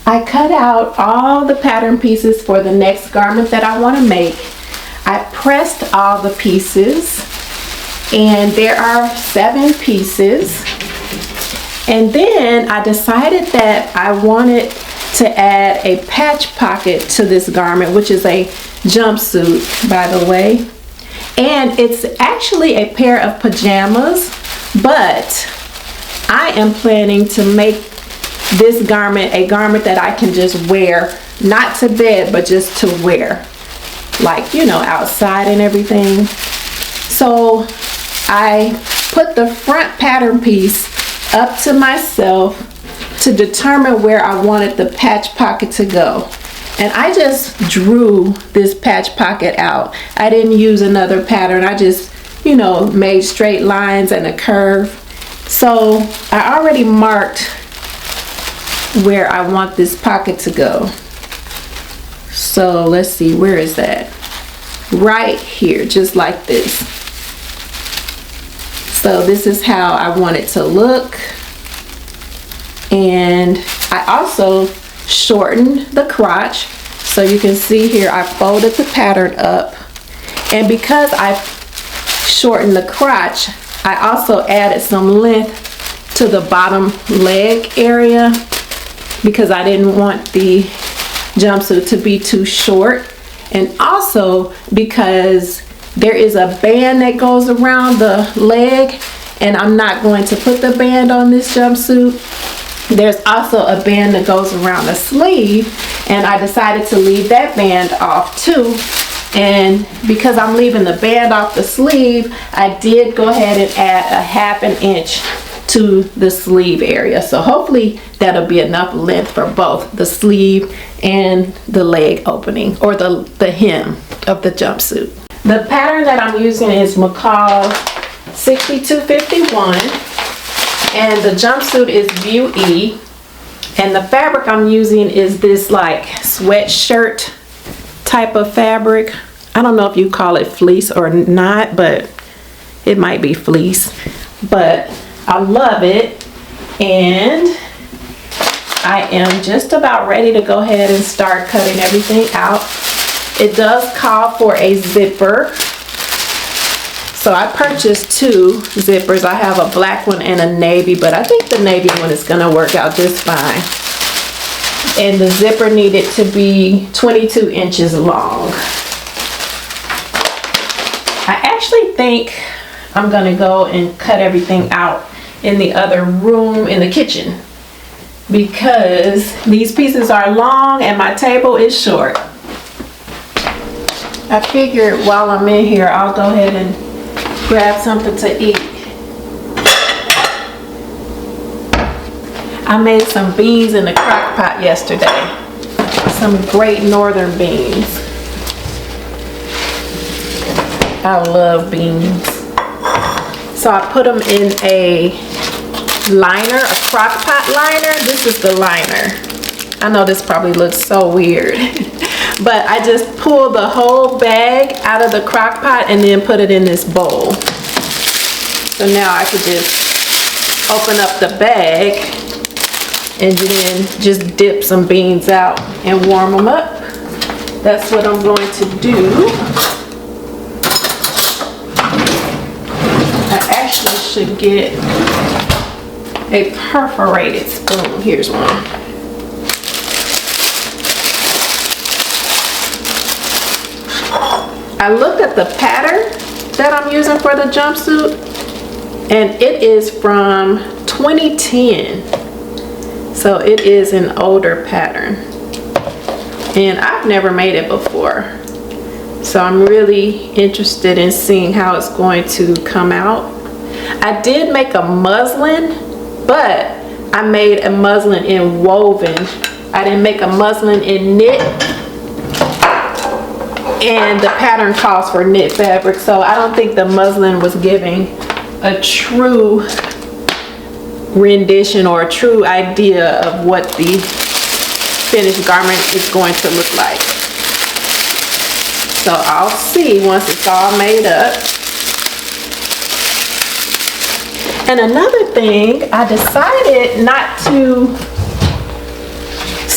I cut out all the pattern pieces for the next garment that I want to make. I pressed all the pieces, and there are 7 pieces. And then I decided that I wanted to add a patch pocket to this garment, which is a jumpsuit, by the way. And it's actually a pair of pajamas, but I am planning to make this garment a garment that I can just wear, not to bed, but just to wear, like, you know, outside and everything. So I put the front pattern piece up to myself to determine where I wanted the patch pocket to go. And I just drew this patch pocket out. I didn't use another pattern. I just, you know, made straight lines and a curve. So I already marked where I want this pocket to go. So let's see, where is that? Right here, just like this. So this is how I want it to look. And I also shortened the crotch. So you can see here, I folded the pattern up. And because I shortened the crotch, I also added some length to the bottom leg area, because I didn't want the jumpsuit to be too short. And also because there is a band that goes around the leg, and I'm not going to put the band on this jumpsuit. There's also a band that goes around the sleeve, and I decided to leave that band off too. And because I'm leaving the band off the sleeve, I did go ahead and add a 1/2 inch to the sleeve area. So hopefully that'll be enough length for both the sleeve and the leg opening, or the hem of the jumpsuit. The pattern that I'm using is McCall 6251, and the jumpsuit is View E, and the fabric I'm using is this like sweatshirt type of fabric. I don't know if you call it fleece or not, but it might be fleece. But I love it, and I am just about ready to go ahead and start cutting everything out. It does call for a zipper. So I purchased 2 zippers. I have a black one and a navy, but I think the navy one is gonna work out just fine. And the zipper needed to be 22 inches long. I actually think I'm gonna go and cut everything out in the other room in the kitchen, because these pieces are long and my table is short. I figured while I'm in here, I'll go ahead and grab something to eat. I made some beans in the crock pot yesterday. Some great northern beans. I love beans. So I put them in a liner, a crock pot liner. This is the liner. I know this probably looks so weird, but I just pulled the whole bag out of the crock pot and then put it in this bowl. So now I could just open up the bag and then just dip some beans out and warm them up. That's what I'm going to do. I actually should get a perforated spoon. Here's one. I looked at the pattern that I'm using for the jumpsuit, and it is from 2010. So it is an older pattern, and I've never made it before. So I'm really interested in seeing how it's going to come out. I did make a muslin, but I made a muslin in woven. I didn't make a muslin in knit, and the pattern calls for knit fabric, so I don't think the muslin was giving a true rendition or a true idea of what the finished garment is going to look like. So I'll see once it's all made up. And another thing, I decided not to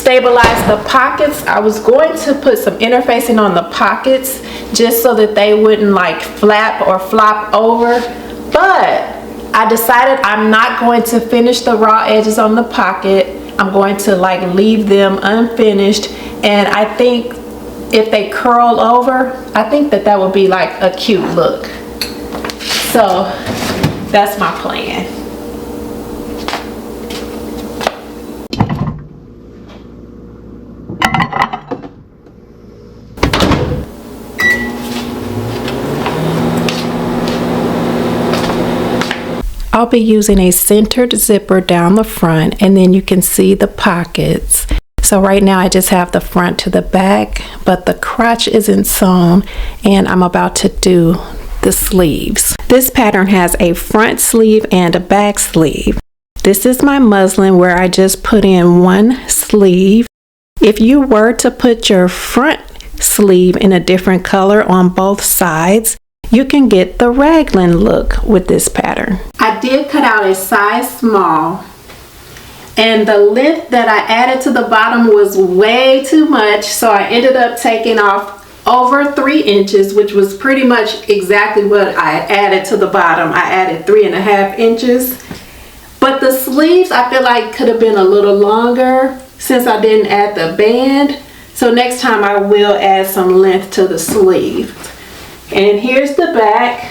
stabilize the pockets, I was going to put some interfacing on the pockets just so that they wouldn't like flap or flop over, but I decided I'm not going to finish the raw edges on the pocket. I'm going to like leave them unfinished, and I think if they curl over, I think that would be like a cute look. So that's my plan. I'll be using a centered zipper down the front, and then you can see the pockets. So right now I just have the front to the back, but the crotch isn't sewn, and I'm about to do the sleeves. This pattern has a front sleeve and a back sleeve. This is my muslin where I just put in one sleeve. If you were to put your front sleeve in a different color on both sides, you can get the raglan look with this pattern. I did cut out a size small, and the length that I added to the bottom was way too much, so I ended up taking off over 3 inches, which was pretty much exactly what I added to the bottom. I added 3.5 inches, but the sleeves I feel like could have been a little longer since I didn't add the band, so next time I will add some length to the sleeve. And here's the back,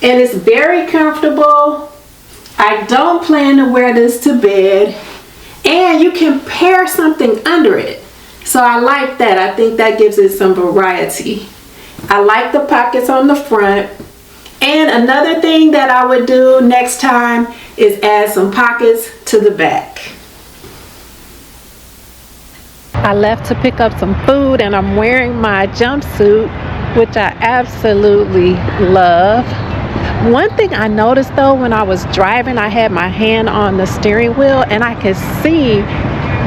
and it's very comfortable. I don't plan to wear this to bed, and you can pair something under it, so I like that. I think that gives it some variety. I like the pockets on the front, and another thing that I would do next time is add some pockets to the back. I left to pick up some food, and I'm wearing my jumpsuit, which I absolutely love. One thing I noticed though, when I was driving, I had my hand on the steering wheel, and I could see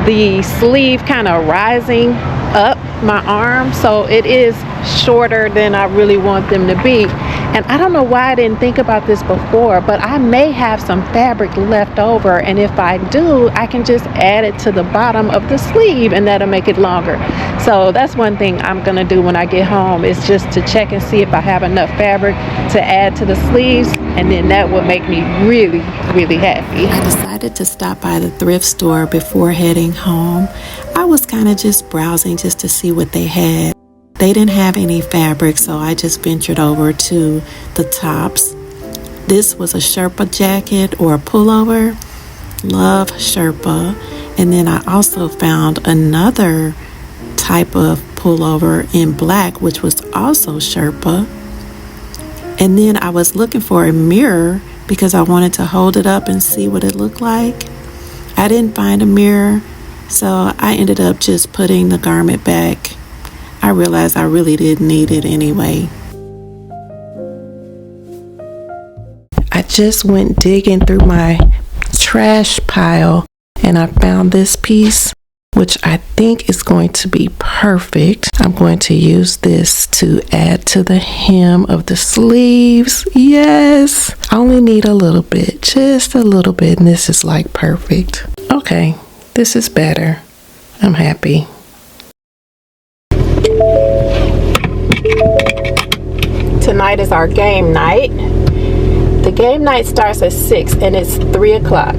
the sleeve kind of rising up my arm, so it is shorter than I really want them to be. And I don't know why I didn't think about this before, but I may have some fabric left over, and if I do, I can just add it to the bottom of the sleeve, and that'll make it longer. So that's one thing I'm gonna do when I get home, is just to check and see if I have enough fabric to add to the sleeves, and then that would make me really, really happy. I decided to stop by the thrift store before heading home. I was kind of just browsing just to see what they had. They didn't have any fabric, so I just ventured over to the tops. This was a Sherpa jacket or a pullover. Love Sherpa. And then I also found another type of pullover in black, which was also Sherpa. And then I was looking for a mirror because I wanted to hold it up and see what it looked like. I didn't find a mirror, so I ended up just putting the garment back. I realized I really didn't need it anyway. I just went digging through my trash pile, and I found this piece, which I think is going to be perfect. I'm going to use this to add to the hem of the sleeves. Yes, I only need a little bit, just a little bit, and this is like perfect. Okay, this is better. I'm happy. Tonight is our game night. The game night starts at 6 and it's 3 o'clock.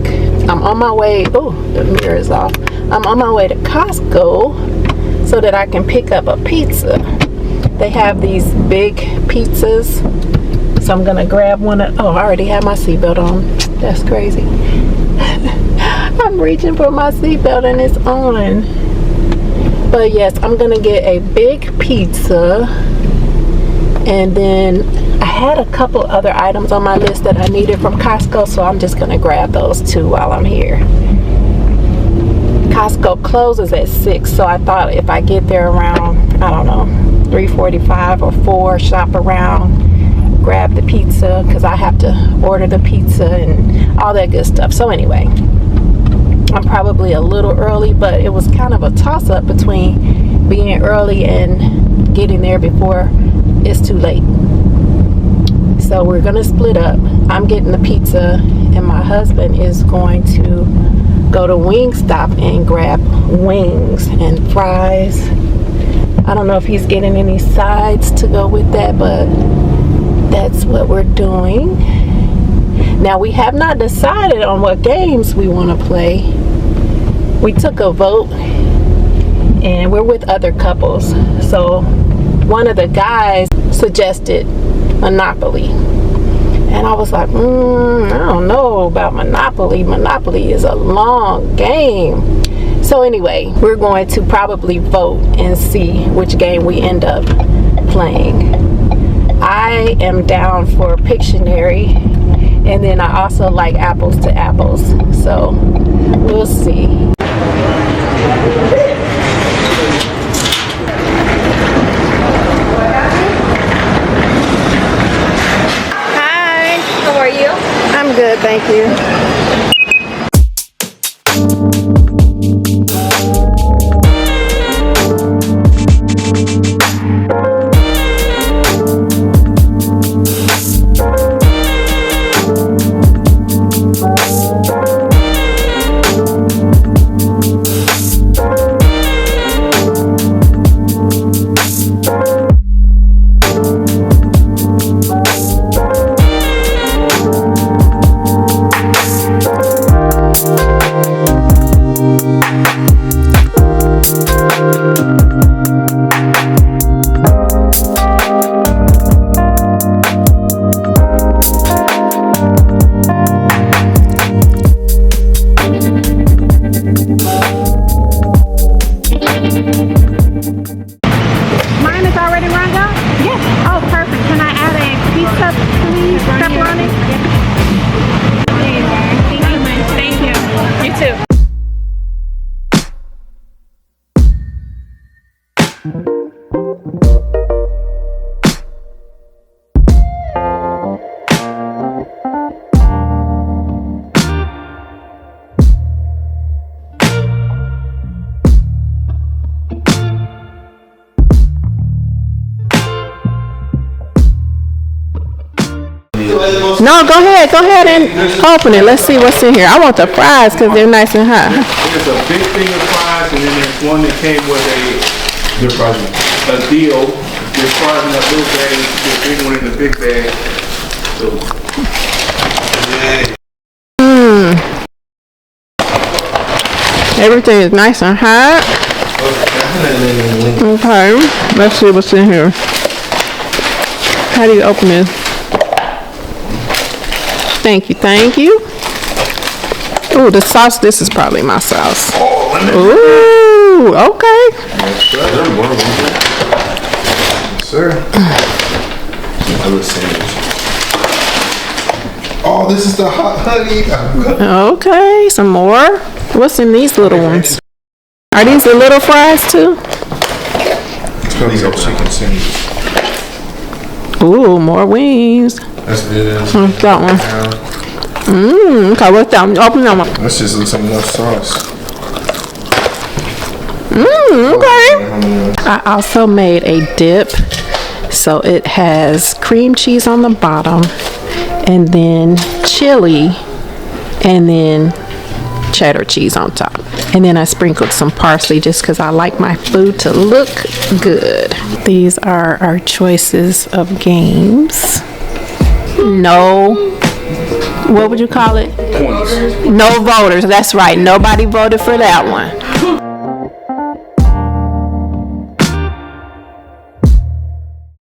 I'm on my way, oh, the mirror is off. I'm on my way to Costco so that I can pick up a pizza. They have these big pizzas, so I'm gonna grab one of, oh, I already have my seatbelt on. That's crazy. I'm reaching for my seatbelt and it's on. But yes, I'm gonna get a big pizza, and then I had a couple other items on my list that I needed from Costco, so I'm just gonna grab those too while I'm here. Costco closes at 6, so I thought if I get there around, I don't know, 3:45 or 4, shop around, grab the pizza, because I have to order the pizza and all that good stuff. So anyway, I'm probably a little early, but it was kind of a toss-up between being early and getting there before it's too late. So we're gonna split up. I'm getting the pizza, and my husband is going to go to Wingstop and grab wings and fries. I don't know if he's getting any sides to go with that, but that's what we're doing. Now, we have not decided on what games we want to play. We took a vote and we're with other couples. So one of the guys suggested Monopoly. And I was like, I don't know about Monopoly. Monopoly is a long game. So anyway, we're going to probably vote and see which game we end up playing. I am down for Pictionary, and then I also like Apples to Apples. So we'll see. Hi, how are you? I'm good, thank you. No, go ahead and open it. Let's see what's in here. I want the fries because they're nice and hot. There's a big thing of fries, and then there's one that came with a deal. There's fries in that little bag, there's a big one in the big bag. So, Everything is nice and hot. Okay, let's see what's in here. How do you open this? Thank you. Ooh, the sauce, this is probably my sauce. Ooh, okay. sir. Another sandwich. Oh, this is the hot honey. Okay, some more. What's in these little ones? Are these the little fries too? These are chicken sandwiches. Ooh, more wings. That's good. What's that one? Okay, what's that one? Open that one. That's just some more sauce. Okay. I also made a dip. So it has cream cheese on the bottom, and then chili, and then cheddar cheese on top. And then I sprinkled some parsley just because I like my food to look good. These are our choices of games. No, what would you call it? Points. No voters. That's right. Nobody voted for that one.